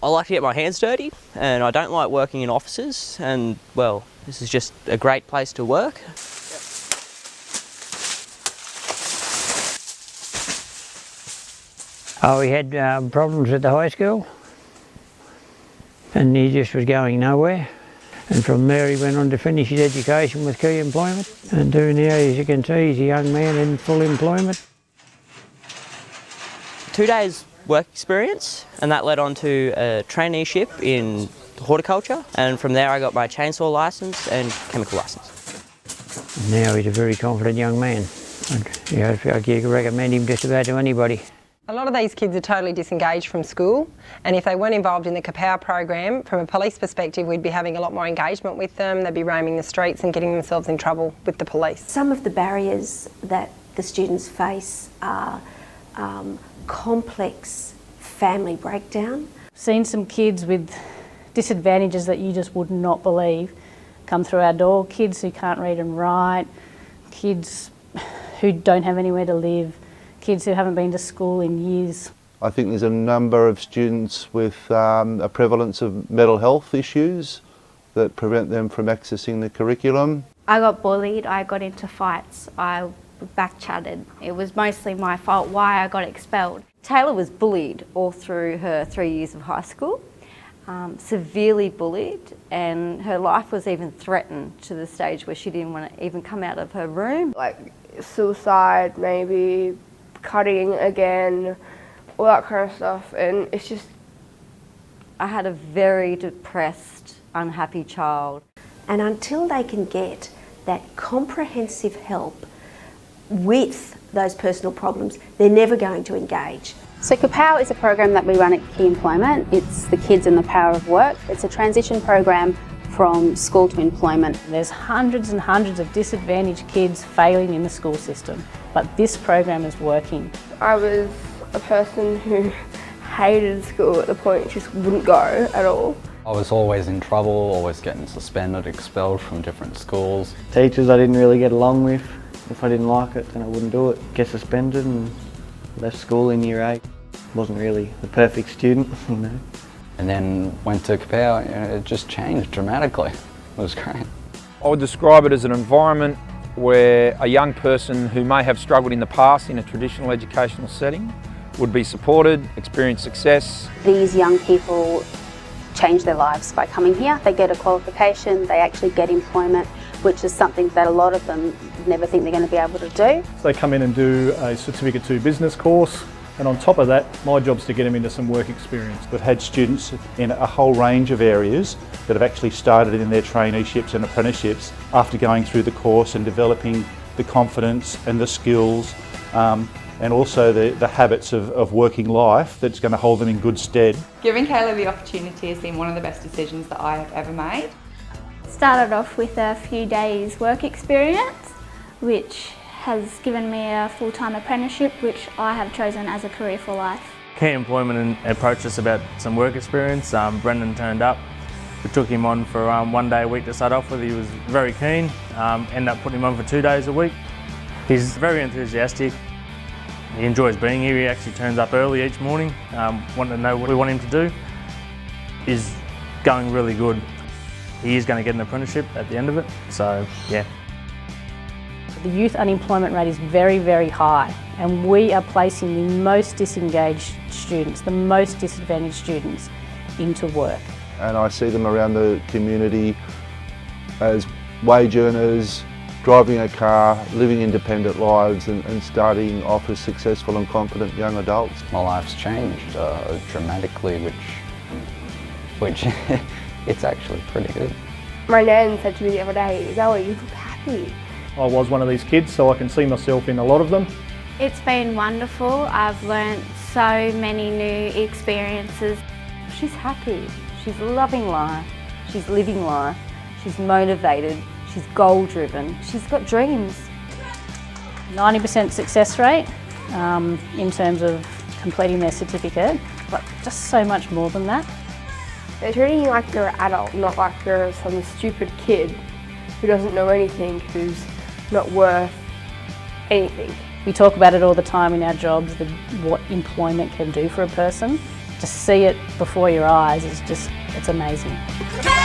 I like to get my hands dirty, and I don't like working in offices, and well, this is just a great place to work. Oh, he had problems at the high school, and he just was going nowhere. And from there he went on to finish his education with key employment. And now, as you can see, he's a young man in full employment. 2 days work experience, and that led on to a traineeship in horticulture, and from there I got my chainsaw licence and chemical licence. Now he's a very confident young man. I could recommend him just about to anybody. A lot of these kids are totally disengaged from school, and if they weren't involved in the KAPOW program, from a police perspective, we'd be having a lot more engagement with them. They'd be roaming the streets and getting themselves in trouble with the police. Some of the barriers that the students face are complex family breakdown. Seen some kids with disadvantages that you just would not believe come through our door. Kids who can't read and write, kids who don't have anywhere to live, kids who haven't been to school in years. I think there's a number of students with a prevalence of mental health issues that prevent them from accessing the curriculum. I got bullied, I got into fights, I back-chatted. It was mostly my fault why I got expelled. Taylor was bullied all through her 3 years of high school, severely bullied, and her life was even threatened to the stage where she didn't want to even come out of her room. Like suicide, maybe cutting again, all that kind of stuff, and it's just... I had a very depressed, unhappy child. And until they can get that comprehensive help with those personal problems, they're never going to engage. So KAPOW is a program that we run at Key Employment. It's the Kids and the Power of Work. It's a transition program from school to employment. There's hundreds and hundreds of disadvantaged kids failing in the school system, but this program is working. I was a person who hated school at the point just wouldn't go at all. I was always in trouble, always getting suspended, expelled from different schools. Teachers I didn't really get along with. If I didn't like it, then I wouldn't do it. Get suspended and left school in year 8. Wasn't really the perfect student, you know. And then went to KAPOW, it just changed dramatically. It was great. I would describe it as an environment where a young person who may have struggled in the past in a traditional educational setting would be supported, experience success. These young people change their lives by coming here. They get a qualification, they actually get employment, which is something that a lot of them never think they're going to be able to do. They come in and do a Certificate 2 business course, and on top of that, my job's to get them into some work experience. We've had students in a whole range of areas that have actually started in their traineeships and apprenticeships after going through the course and developing the confidence and the skills and also the habits of working life that's going to hold them in good stead. Giving Kayla the opportunity has been one of the best decisions that I have ever made. Started off with a few days work experience, which has given me a full-time apprenticeship, which I have chosen as a career for life. Key Employment approached us about some work experience. Brendan turned up. We took him on for 1 day a week to start off with. He was very keen. Ended up putting him on for 2 days a week. He's very enthusiastic. He enjoys being here. He actually turns up early each morning, wanting to know what we want him to do. He's going really good. He is going to get an apprenticeship at the end of it, so yeah. The youth unemployment rate is very, very high, and we are placing the most disengaged students, the most disadvantaged students into work. And I see them around the community as wage earners, driving a car, living independent lives and starting off as successful and confident young adults. My life's changed dramatically, which it's actually pretty good. My nan said to me the other day, "Zoe, you look happy." I was one of these kids, so I can see myself in a lot of them. It's been wonderful. I've learnt so many new experiences. She's happy, she's loving life, she's living life, she's motivated, she's goal-driven, she's got dreams. 90% success rate in terms of completing their certificate, but just so much more than that. They're treating you like you're an adult, not like you're some stupid kid who doesn't know anything, who's not worth anything. We talk about it all the time in our jobs, what employment can do for a person, just see it before your eyes, it's amazing.